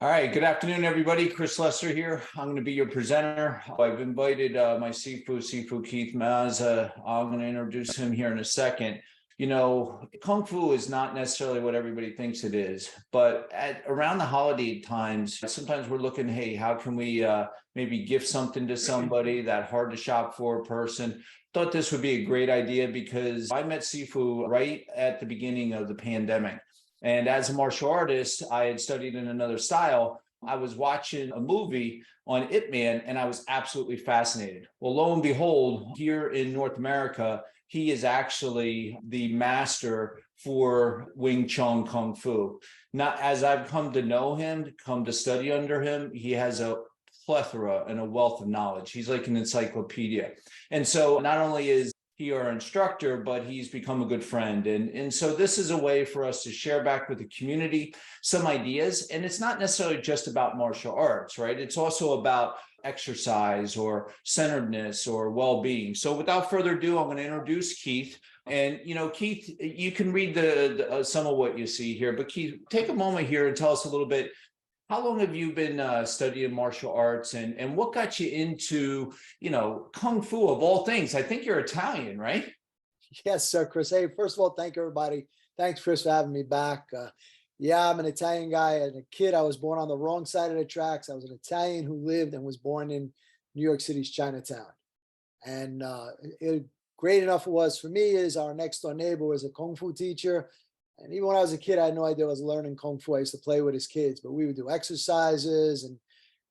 All right, good afternoon, everybody. Chris Lester here. I'm going to be your presenter. I've invited my Sifu Keith Mazza. I'm going to introduce him here in a second. You know, Kung Fu is not necessarily what everybody thinks it is, but around the holiday times, sometimes we're looking, hey, how can we maybe gift something to somebody, that hard to shop for person? Thought this would be a great idea because I met Sifu right at the beginning of the pandemic. And as a martial artist, I had studied in another style. I was watching a movie on Ip Man and I was absolutely fascinated. Well, lo and behold, here in North America, he is actually the master for Wing Chun Kung Fu. Not as I've come to know him, come to study under him, he has a plethora and a wealth of knowledge. He's like an encyclopedia. And so not only is he our instructor, but he's become a good friend. And so this is a way for us to share back with the community some ideas. And it's not necessarily just about martial arts, right? It's also about exercise or centeredness or well-being. So without further ado, I'm going to introduce Keith. And, you know, Keith, you can read some of what you see here, but Keith, take a moment here and tell us a little bit. How long have you been studying martial arts, and what got you into, you know, Kung Fu of all things? I think you're Italian, right? Yes, sir, Chris. Hey, first of all, thank everybody. Thanks, Chris, for having me back. Yeah, I'm an Italian guy. As a kid, I was born on the wrong side of the tracks. I was an Italian who lived and was born in New York City's Chinatown. And great enough it was for me is our next door neighbor was a Kung Fu teacher. And even when I was a kid, I had no idea I was learning Kung Fu. I used to play with his kids, but we would do exercises. And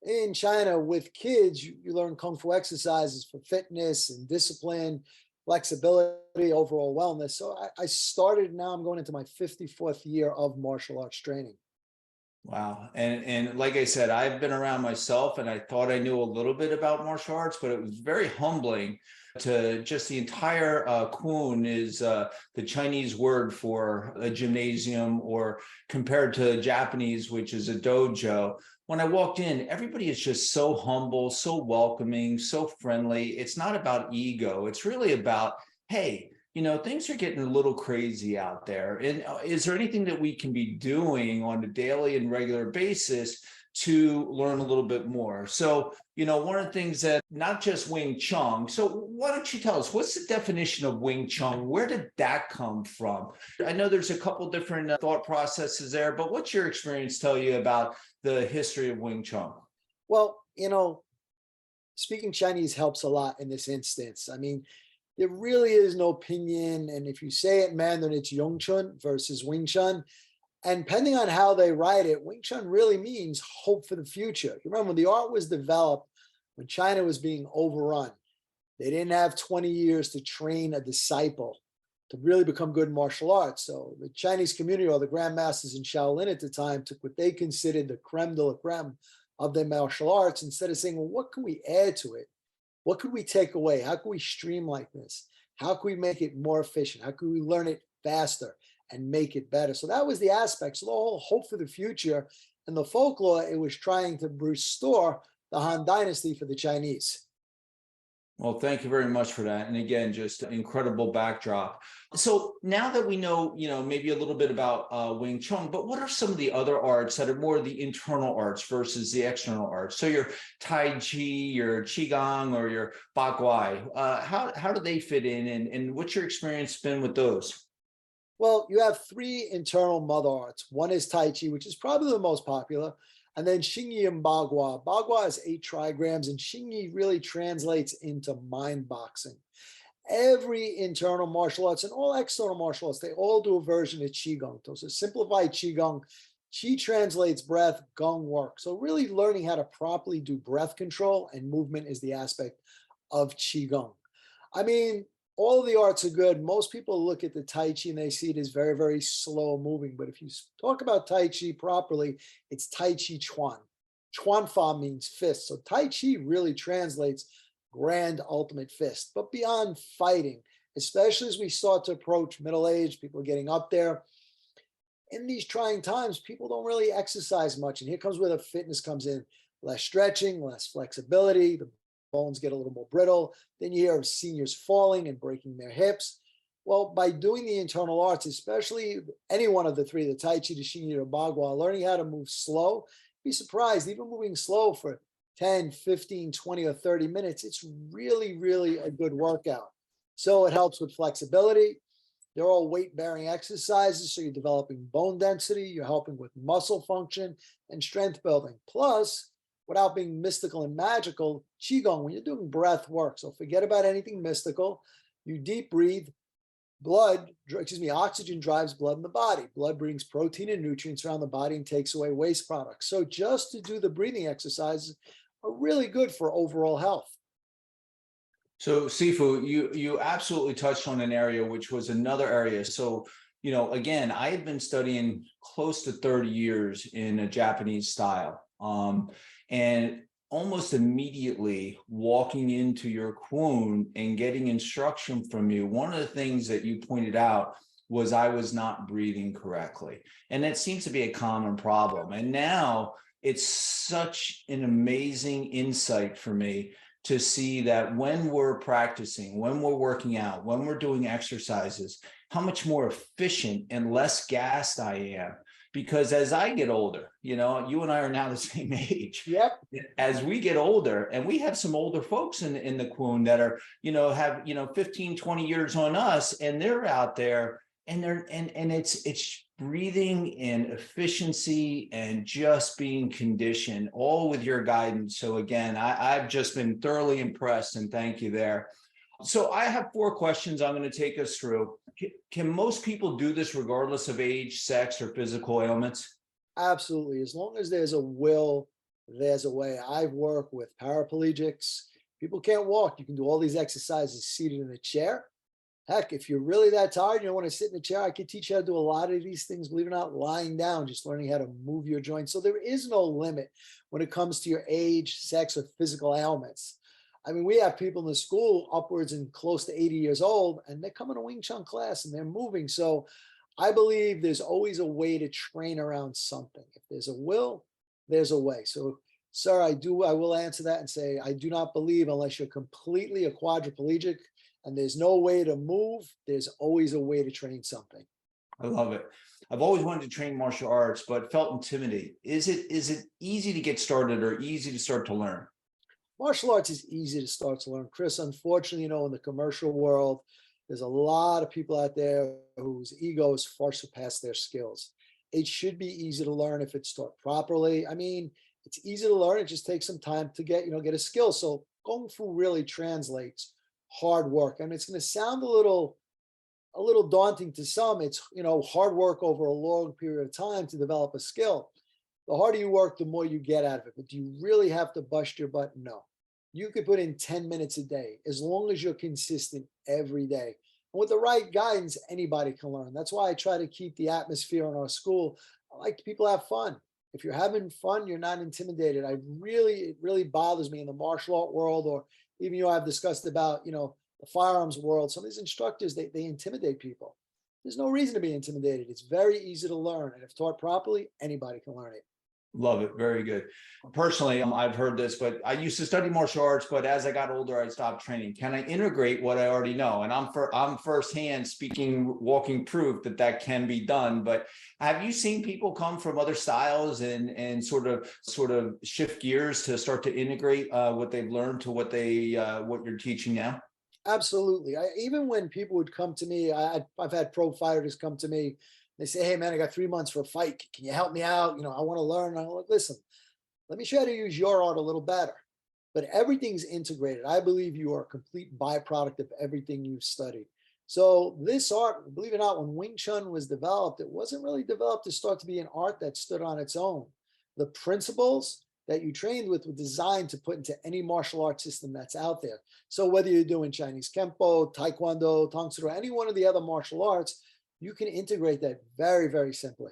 in China with kids, you learn Kung Fu exercises for fitness and discipline, flexibility, overall wellness. So I started, now I'm going into my 54th year of martial arts training. Wow. And like I said, I've been around myself and I thought I knew a little bit about martial arts, but it was very humbling to just the entire kun is the Chinese word for a gymnasium, or compared to Japanese, which is a dojo. When I walked in, everybody is just so humble, so welcoming, so friendly. It's not about ego. It's really about, hey, you know, things are getting a little crazy out there. And is there anything that we can be doing on a daily and regular basis to learn a little bit more? So, you know, one of the things that not just Wing Chun. So why don't you tell us, what's the definition of Wing Chun? Where did that come from? I know there's a couple different thought processes there, but what's your experience tell you about the history of Wing Chun? Well, speaking Chinese helps a lot in this instance. I mean, there really is no opinion. And if you say it Mandarin, it's Yong Chun versus Wing Chun. And depending on how they write it, Wing Chun really means hope for the future. You remember when the art was developed, when China was being overrun, they didn't have 20 years to train a disciple to really become good in martial arts. So the Chinese community, or the grandmasters in Shaolin at the time, took what they considered the creme de la creme of their martial arts. Instead of saying, well, what can we add to it? What could we take away? How can we streamline this? How can we make it more efficient? How can we learn it faster and make it better? So that was the aspect. So the whole hope for the future and the folklore, it was trying to restore the Han Dynasty for the Chinese. Well, thank you very much for that. And again, just incredible backdrop. So now that we know, you know, maybe a little bit about Wing Chun, but what are some of the other arts that are more the internal arts versus the external arts? So your Tai Chi, your Qi Gong, or your Ba Guai, how do they fit in? And what's your experience been with those? Well, you have three internal mother arts. One is Tai Chi, which is probably the most popular. And then Xingyi and Bagua. Bagua is 8 trigrams, and Xingyi really translates into mind boxing. Every internal martial arts and all external martial arts, they all do a version of Qi Gong. So simplified Qi Gong. Qi translates breath, Gong work. So really learning how to properly do breath control and movement is the aspect of Qi Gong. I mean, all of the arts are good. Most people look at the Tai Chi and they see it as very, very slow moving. But if you talk about Tai Chi properly, it's Tai Chi Chuan. Chuan Fa means fist. So Tai Chi really translates grand ultimate fist. But beyond fighting, especially as we start to approach middle age, people are getting up there. In these trying times, people don't really exercise much. And here comes where the fitness comes in. Less stretching, less flexibility. The bones get a little more brittle. Then you hear of seniors falling and breaking their hips. Well, by doing the internal arts, especially any one of the three, the Tai Chi, the Xingyi, or Bagua, learning how to move slow be surprised, even moving slow for 10, 15, 20, or 30 minutes, it's really, really a good workout. So it helps with flexibility. They're all weight bearing exercises. So you're developing bone density, you're helping with muscle function and strength building. Plus, without being mystical and magical, Qi Gong, when you're doing breath work, so forget about anything mystical. You deep breathe, oxygen drives blood in the body. Blood brings protein and nutrients around the body and takes away waste products. So just to do the breathing exercises are really good for overall health. So Sifu, you absolutely touched on an area which was another area. So, again, I had been studying close to 30 years in a Japanese style. And almost immediately walking into your Kwun and getting instruction from you, one of the things that you pointed out was I was not breathing correctly. And that seems to be a common problem. And now it's such an amazing insight for me to see that when we're practicing, when we're working out, when we're doing exercises, how much more efficient and less gassed I am. Because as I get older, you and I are now the same age. Yep. As we get older, and we have some older folks in the Kwun that are, have, 15, 20 years on us, and they're out there and it's breathing and efficiency and just being conditioned, all with your guidance. So again, I've just been thoroughly impressed, and thank you there. So I have 4 questions I'm going to take us through. Can most people do this regardless of age, sex, or physical ailments? Absolutely. As long as there's a will, there's a way. I've worked with paraplegics. People can't walk. You can do all these exercises seated in a chair. Heck, if you're really that tired, you don't want to sit in a chair, I could teach you how to do a lot of these things, believe it or not, lying down, just learning how to move your joints. So there is no limit when it comes to your age, sex, or physical ailments. I mean, we have people in the school upwards and close to 80 years old, and they're coming to Wing Chun class and they're moving. So I believe there's always a way to train around something. If there's a will, there's a way. So, sir, I will answer that and say, I do not believe unless you're completely a quadriplegic and there's no way to move, there's always a way to train something. I love it. I've always wanted to train martial arts, but felt intimidated. Is it easy to get started or easy to start to learn? Martial arts is easy to start to learn, Chris. Unfortunately, in the commercial world, there's a lot of people out there whose egos far surpass their skills. It should be easy to learn if it's taught properly. I mean, it's easy to learn. It just takes some time to get a skill. So Kung Fu really translates hard work. And it's going to sound a little daunting to some. It's, hard work over a long period of time to develop a skill. The harder you work, the more you get out of it. But do you really have to bust your butt? No. You could put in 10 minutes a day as long as you're consistent every day. And with the right guidance, anybody can learn. That's why I try to keep the atmosphere in our school. I like people to have fun. If you're having fun, you're not intimidated. It really bothers me in the martial art world, or even, I've discussed about, the firearms world. Some of these instructors, they intimidate people. There's no reason to be intimidated. It's very easy to learn. And if taught properly, anybody can learn it. Love it. Very good. Personally, I've heard this, but I used to study martial arts, but as I got older, I stopped training. Can I integrate what I already know? And I'm firsthand speaking, walking proof that can be done. But have you seen people come from other styles and sort of shift gears to start to integrate what they've learned to what you're teaching now? Absolutely. Even when people would come to me, I've had pro fighters come to me. They say, "Hey, man, I got 3 months for a fight. Can you help me out? I want to learn." And I'm like, "Listen, let me show you how to use your art a little better." But everything's integrated. I believe you are a complete byproduct of everything you've studied. So this art, believe it or not, when Wing Chun was developed, it wasn't really developed to start to be an art that stood on its own. The principles that you trained with were designed to put into any martial arts system that's out there. So whether you're doing Chinese Kempo, Taekwondo, Tang Soo Do, any one of the other martial arts, you can integrate that very, very simply.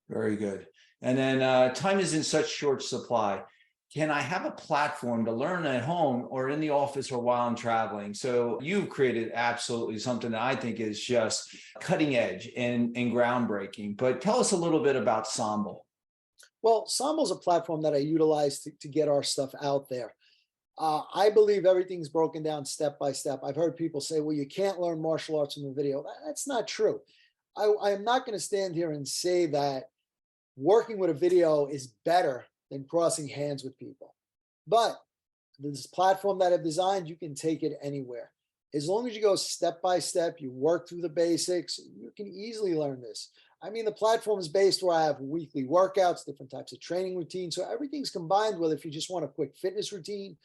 Very good. And then time is in such short supply. Can I have a platform to learn at home or in the office or while I'm traveling? So you've created absolutely something that I think is just cutting edge and groundbreaking. But tell us a little bit about Sambo. Well, Sambo is a platform that I utilize to get our stuff out there. I believe everything's broken down step by step. I've heard people say, well, you can't learn martial arts from the video. That's not true. I am not going to stand here and say that working with a video is better than crossing hands with people. But this platform that I've designed, you can take it anywhere. As long as you go step by step, you work through the basics, you can easily learn this. I mean, the platform is based where I have weekly workouts, different types of training routines. So everything's combined with if you just want a quick fitness routine,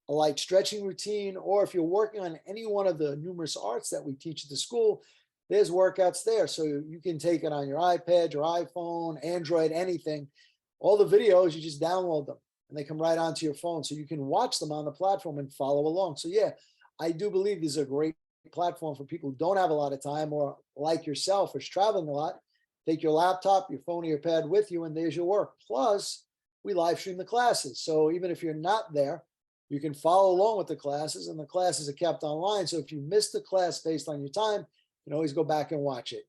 a light stretching routine, or if you're working on any one of the numerous arts that we teach at the school, there's workouts there. So you can take it on your iPad, your iPhone, Android, anything. All the videos, you just download them and they come right onto your phone. So you can watch them on the platform and follow along. So yeah, I do believe this is a great platform for people who don't have a lot of time or like yourself is traveling a lot. Take your laptop, your phone, or your pad with you, and there's your work. Plus, we live stream the classes. So even if you're not there, you can follow along with the classes, and the classes are kept online. So if you missed the class based on your time, you can always go back and watch it.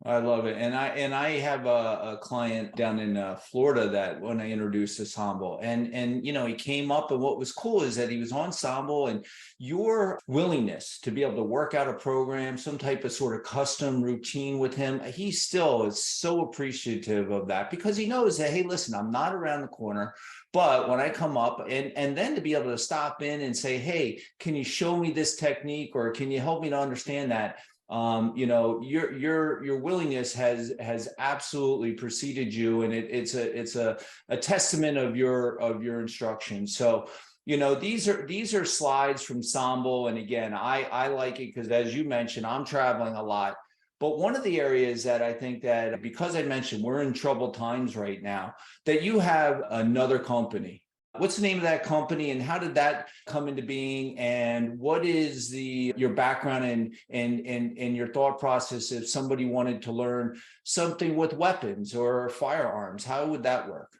I love it. And I have a client down in Florida that when I introduced Ensemble and he came up, and what was cool is that he was Ensemble, and your willingness to be able to work out a program, some type of sort of custom routine with him, he still is so appreciative of that because he knows that, hey, listen, I'm not around the corner. But when I come up and then to be able to stop in and say, hey, can you show me this technique, or can you help me to understand that? Your willingness has absolutely preceded you, and it's a testament of your instruction. So these are slides from Ensemble, and again, I like it because, as you mentioned, I'm traveling a lot. But one of the areas that I think that, because I mentioned we're in troubled times right now, that you have another company. What's the name of that company, and how did that come into being? And what is your background and your thought process if somebody wanted to learn something with weapons or firearms? How would that work?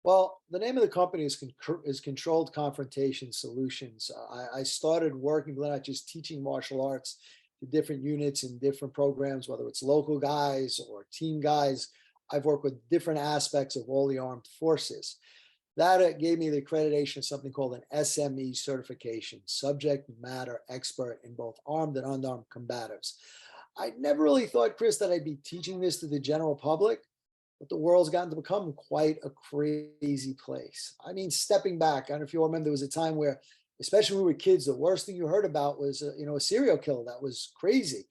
Well, the name of the company is Controlled Confrontation Solutions. I started working, not just teaching martial arts to different units and different programs, whether it's local guys or team guys. I've worked with different aspects of all the armed forces. That gave me the accreditation of something called an SME certification, subject matter expert in both armed and unarmed combatives. I never really thought, Chris, that I'd be teaching this to the general public, but the world's gotten to become quite a crazy place. I mean, stepping back, I don't know if you remember, there was a time where, especially when we were kids, the worst thing you heard about was a serial killer. That was crazy.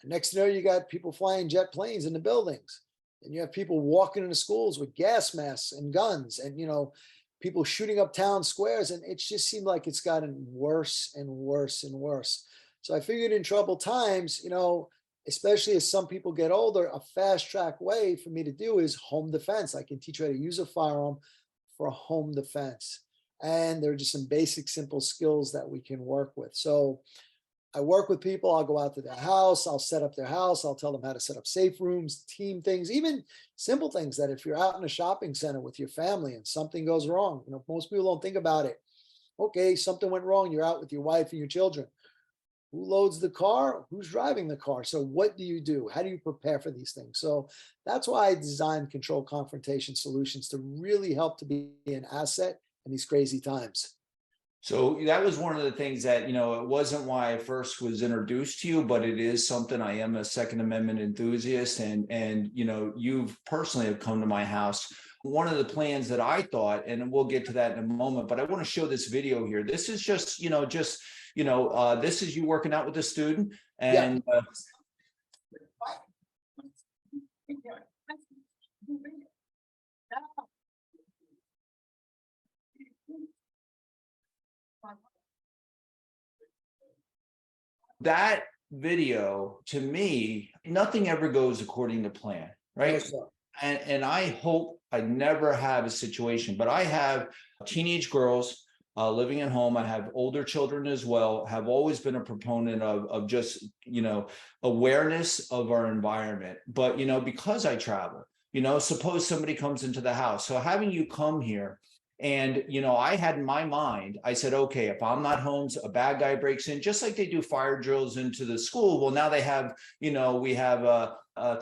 And next thing you know, you got people flying jet planes into buildings. And you have people walking into schools with gas masks and guns, and people shooting up town squares. And it just seemed like it's gotten worse and worse and worse. So I figured in troubled times, especially as some people get older, a fast track way for me to do is home defense. I can teach you how to use a firearm for home defense. And there are just some basic, simple skills that we can work with. So I work with people. I'll go out to their house. I'll set up their house. I'll tell them how to set up safe rooms, team things, even simple things that if you're out in a shopping center with your family and something goes wrong, most people don't think about it. Okay, something went wrong. You're out with your wife and your children. Who loads the car? Who's driving the car? So what do you do? How do you prepare for these things? So that's why I designed Control Confrontation Solutions, to really help to be an asset in these crazy times. So that was one of the things that, it wasn't why I first was introduced to you, but it is something. I am a Second Amendment enthusiast, and you've personally have come to my house. One of the plans that I thought, and we'll get to that in a moment, but I want to show this video here. This is just, this is you working out with a student, and that video, to me, nothing ever goes according to plan, right? Yes, sir. And I hope I never have a situation, but I have teenage girls living at home. I have older children as well. Have always been a proponent of just awareness of our environment. But because I travel, suppose somebody comes into the house. So having you come here, and I had in my mind, I said, okay, if I'm not home, a bad guy breaks in, just like they do fire drills into the school. Well, now they have, we have a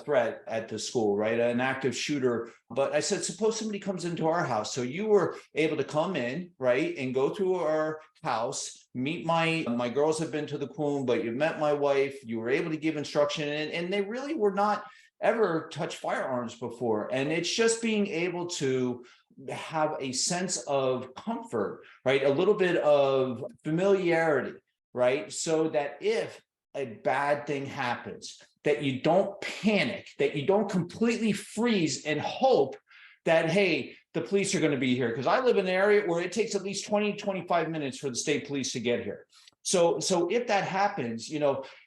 threat at the school, right? An active shooter. But I said, suppose somebody comes into our house. So you were able to come in, right, and go through our house, meet my girls have been to the Queen, but you met my wife. You were able to give instruction, and they really were not ever touched firearms before. And it's just being able to have a sense of comfort, right? A little bit of familiarity, right? So that if a bad thing happens, that you don't panic, that you don't completely freeze and hope that, hey, the police are going to be here. Because I live in an area where it takes at least 20, 25 minutes for the state police to get here. So if that happens,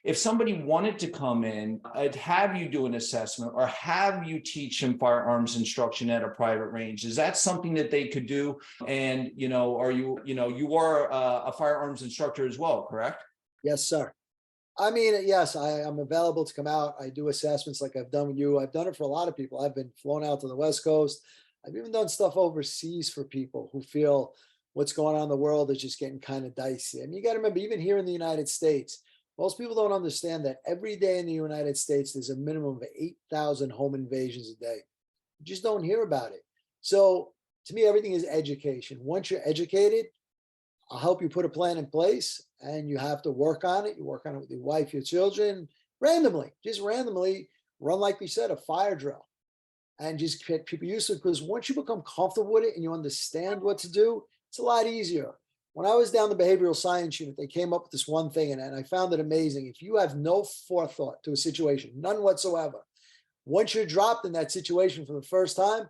if somebody wanted to come in, I'd have you do an assessment or have you teach them firearms instruction at a private range. Is that something that they could do? And, are you, you are a firearms instructor as well, correct? Yes, sir. I mean, yes, I'm available to come out. I do assessments like I've done with you. I've done it for a lot of people. I've been flown out to the West Coast. I've even done stuff overseas for people who feel what's going on in the world is just getting kind of dicey. I mean, you got to remember, even here in the United States, most people don't understand that every day in the United States, there's a minimum of 8,000 home invasions a day. You just don't hear about it. So to me, everything is education. Once you're educated, I'll help you put a plan in place, and you have to work on it. You work on it with your wife, your children, randomly, just randomly run, like we said, a fire drill and just get people used to it. Because once you become comfortable with it and you understand what to do, it's a lot easier. When I was down the behavioral science unit, they came up with this one thing, and I found it amazing. If you have no forethought to a situation, none whatsoever, once you're dropped in that situation for the first time,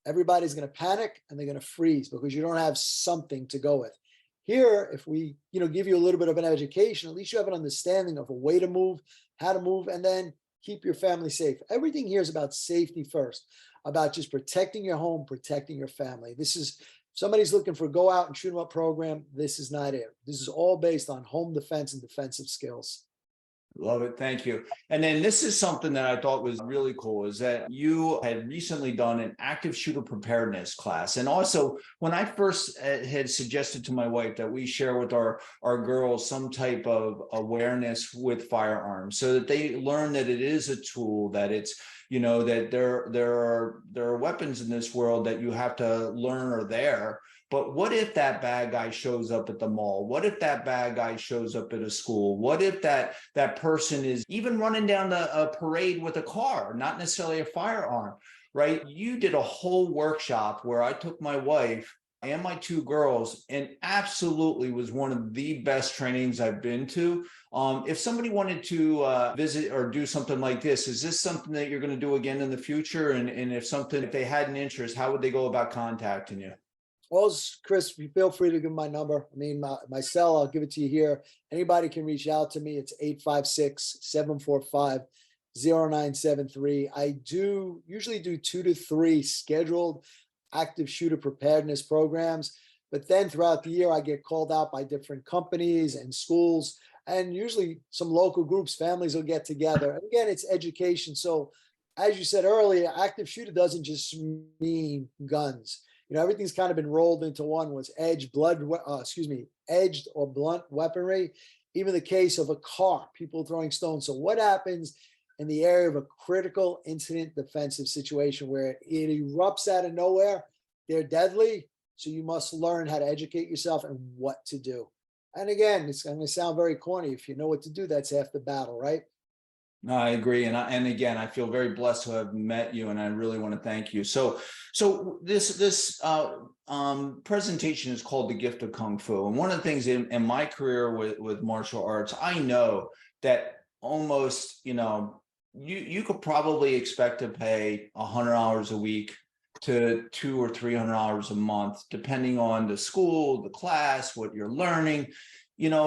everybody's going to panic and they're going to freeze because you don't have something to go with. Here, if we, give you a little bit of an education, at least you have an understanding of a way to move, how to move, and then keep your family safe. Everything here is about safety first, about just protecting your home, protecting your family. This is, somebody's looking for go out and shoot 'em up program. This is not it. This is all based on home defense and defensive skills. Love it. Thank you. And then this is something that I thought was really cool, is that you had recently done an active shooter preparedness class. And also, when I first had suggested to my wife that we share with our girls some type of awareness with firearms so that they learn that it is a tool, that it's, that there are weapons in this world that you have to learn are there. But what if that bad guy shows up at the mall? What if that bad guy shows up at a school? What if that person is even running down a parade with a car, not necessarily a firearm, right? You did a whole workshop where I took my wife and my two girls, and absolutely was one of the best trainings I've been to. If somebody wanted to visit or do something like this, is this something that you're going to do again in the future? And if they had an interest, how would they go about contacting you? Well, Chris, feel free to give my number. I mean, my cell, I'll give it to you here. Anybody can reach out to me. It's 856-745-0973. I do usually do 2 to 3 scheduled active shooter preparedness programs. But then throughout the year, I get called out by different companies and schools, and usually some local groups, families will get together. And again, it's education. So as you said earlier, active shooter doesn't just mean guns. Everything's kind of been rolled into one. Was edged or blunt weaponry. Even the case of a car, people throwing stones. So what happens in the area of a critical incident defensive situation where it erupts out of nowhere? They're deadly. So you must learn how to educate yourself and what to do. And again, it's going to sound very corny. If you know what to do, that's half the battle, right? No, I agree. And again, I feel very blessed to have met you, and I really want to thank you. So this presentation is called The Gift of Kung Fu. And one of the things in my career with martial arts, I know that almost, you could probably expect to pay $100 a week to $200 or $300 a month, depending on the school, the class, what you're learning,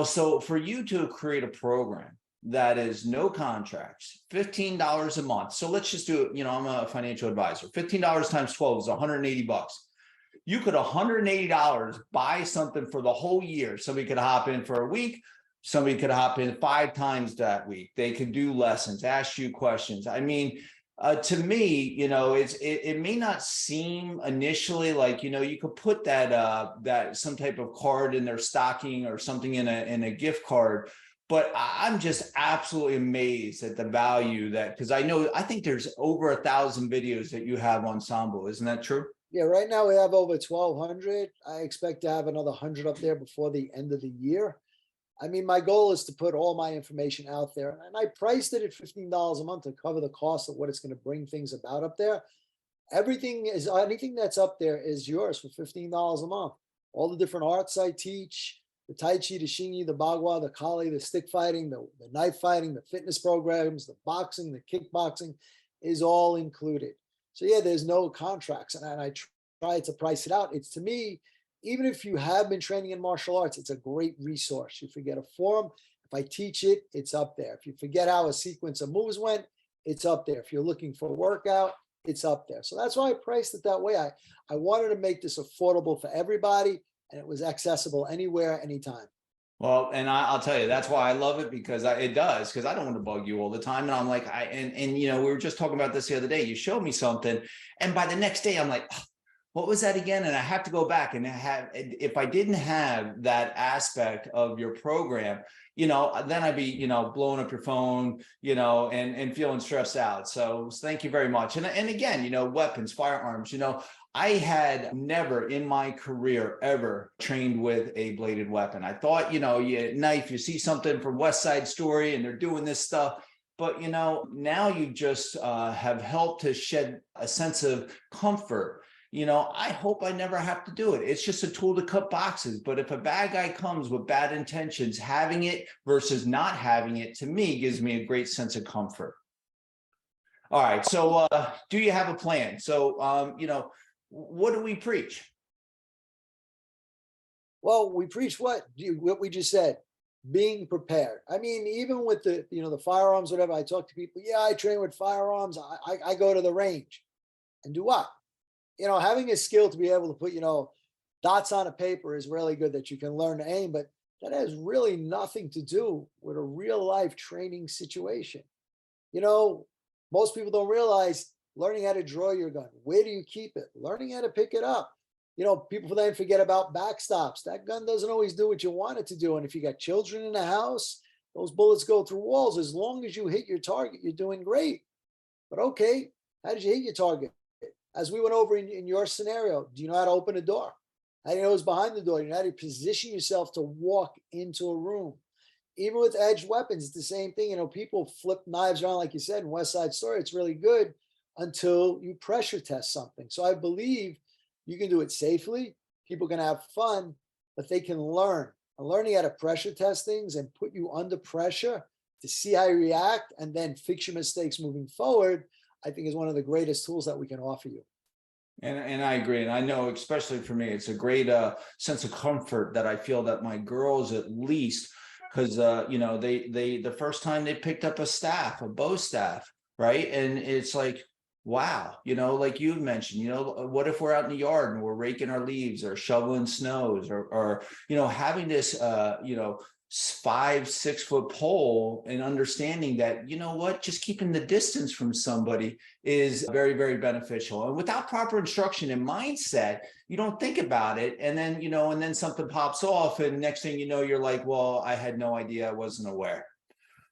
so for you to create a program that is no contracts, $15 a month. So let's just do it. I'm a financial advisor. $15 times 12 is $180. You could $180 buy something for the whole year. Somebody could hop in for a week. Somebody could hop in 5 times that week. They could do lessons, ask you questions. I mean, to me, it may not seem initially like, you could put that some type of card in their stocking or something in a gift card. But I'm just absolutely amazed at the value because I think there's over 1,000 videos that you have on Sambo. Isn't that true? Yeah, right now we have over 1,200. I expect to have another 100 up there before the end of the year. I mean, my goal is to put all my information out there, and I priced it at $15 a month to cover the cost of what it's going to bring things about up there. Everything is anything that's up there is yours for $15 a month. All the different arts I teach, the Tai Chi, the Xingyi, the Bagua, the Kali, the stick fighting, the knife fighting, the fitness programs, the boxing, the kickboxing is all included. So yeah, there's no contracts, and I try to price it out. It's to me, even if you have been training in martial arts, it's a great resource. You forget a form, if I teach it, it's up there. If you forget how a sequence of moves went, it's up there. If you're looking for a workout, it's up there. So that's why I priced it that way. I wanted to make this affordable for everybody, and it was accessible anywhere, anytime. Well, and I'll tell you, that's why I love it, because it does, because I don't want to bug you all the time. And I'm like, and you know, we were just talking about this the other day. You showed me something, and by the next day, I'm like, oh, what was that again? And I have to go back and have, if I didn't have that aspect of your program, you know, then I'd be, you know, blowing up your phone, you know, and feeling stressed out. So thank you very much. And again, you know, weapons, firearms, you know, I had never in my career ever trained with a bladed weapon. I thought, you know, knife, you see something from West Side Story and they're doing this stuff. But, you know, now you just have helped to shed a sense of comfort. You know, I hope I never have to do it. It's just a tool to cut boxes. But if a bad guy comes with bad intentions, having it versus not having it, to me, gives me a great sense of comfort. All right. So do you have a plan? So, you know, what do we preach? Well, we preach what we just said, being prepared. I mean, even with the, you know, the firearms, whatever, I talk to people, yeah, I train with firearms. I go to the range and do what? You know, having a skill to be able to put, you know, dots on a paper is really good, that you can learn to aim, but that has really nothing to do with a real life training situation. You know, most people don't realize learning how to draw your gun, where do you keep it, learning how to pick it up. You know, people then forget about backstops. That gun doesn't always do what you want it to do. And if you got children in the house, those bullets go through walls. As long as you hit your target, you're doing great. But okay, how did you hit your target? As we went over in your scenario, do you know how to open a door? How do you know what's behind the door? You know how to position yourself to walk into a room. Even with edged weapons, it's the same thing. You know, people flip knives around, like you said, in West Side Story. It's really good until you pressure test something. So I believe you can do it safely. People can have fun, but they can learn. And learning how to pressure test things and put you under pressure to see how you react and then fix your mistakes moving forward, I think is one of the greatest tools that we can offer you. And I agree. And I know, especially for me, it's a great sense of comfort that I feel that my girls, at least, because you know, they the first time they picked up a staff, a bow staff, right? And it's like, wow, you know, like you've mentioned, you know, what if we're out in the yard and we're raking our leaves or shoveling snows, or you know, having this you know, 5-6 foot pole, and understanding that, you know what, just keeping the distance from somebody is very, very beneficial. And without proper instruction and mindset, you don't think about it. And then, you know, and then something pops off, and next thing you know, you're like, well, I had no idea, I wasn't aware.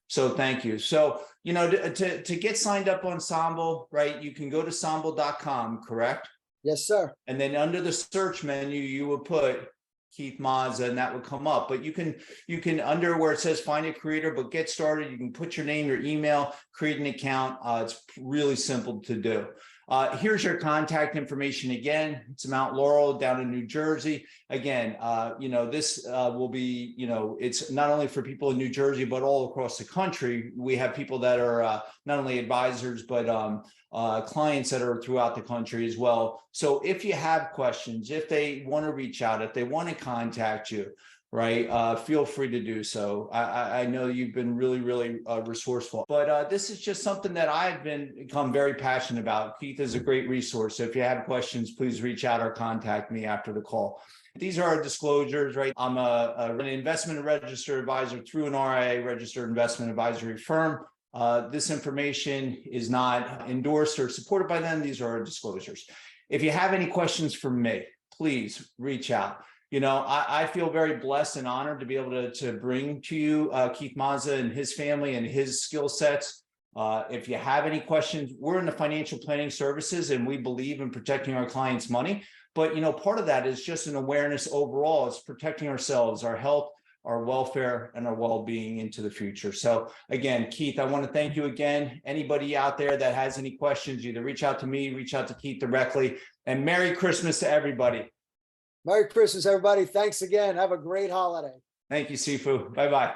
So thank you. So, you know, to get signed up on Sambo, right, you can go to sambo.com, correct? Yes, sir. And then under the search menu, you would put Keith Mazza, and that would come up. But you can under where it says find a creator, but get started, you can put your name, your email, create an account. It's really simple to do. Here's your contact information again. It's Mount Laurel down in New Jersey. Again, you know, this will be, you know, it's not only for people in New Jersey, but all across the country. We have people that are not only advisors, but clients that are throughout the country as well. So if you have questions, if they want to reach out, if they want to contact you, right, feel free to do so. I know you've been really, really resourceful, but this is just something that I've become very passionate about. Keith is a great resource. So if you have questions, please reach out or contact me after the call. These are our disclosures, right? I'm an investment and registered advisor through an RIA registered investment advisory firm. This information is not endorsed or supported by them. These are our disclosures. If you have any questions for me, please reach out. You know, I feel very blessed and honored to be able to bring to you Keith Mazza and his family and his skill sets. If you have any questions, we're in the financial planning services, and we believe in protecting our clients' money. But, you know, part of that is just an awareness overall. It's protecting ourselves, our health, our welfare and our well-being into the future. So again, Keith, I want to thank you again. Anybody out there that has any questions, either reach out to me, reach out to Keith directly, and Merry Christmas to everybody. Merry Christmas, everybody. Thanks again. Have a great holiday. Thank you, Sifu. Bye-bye.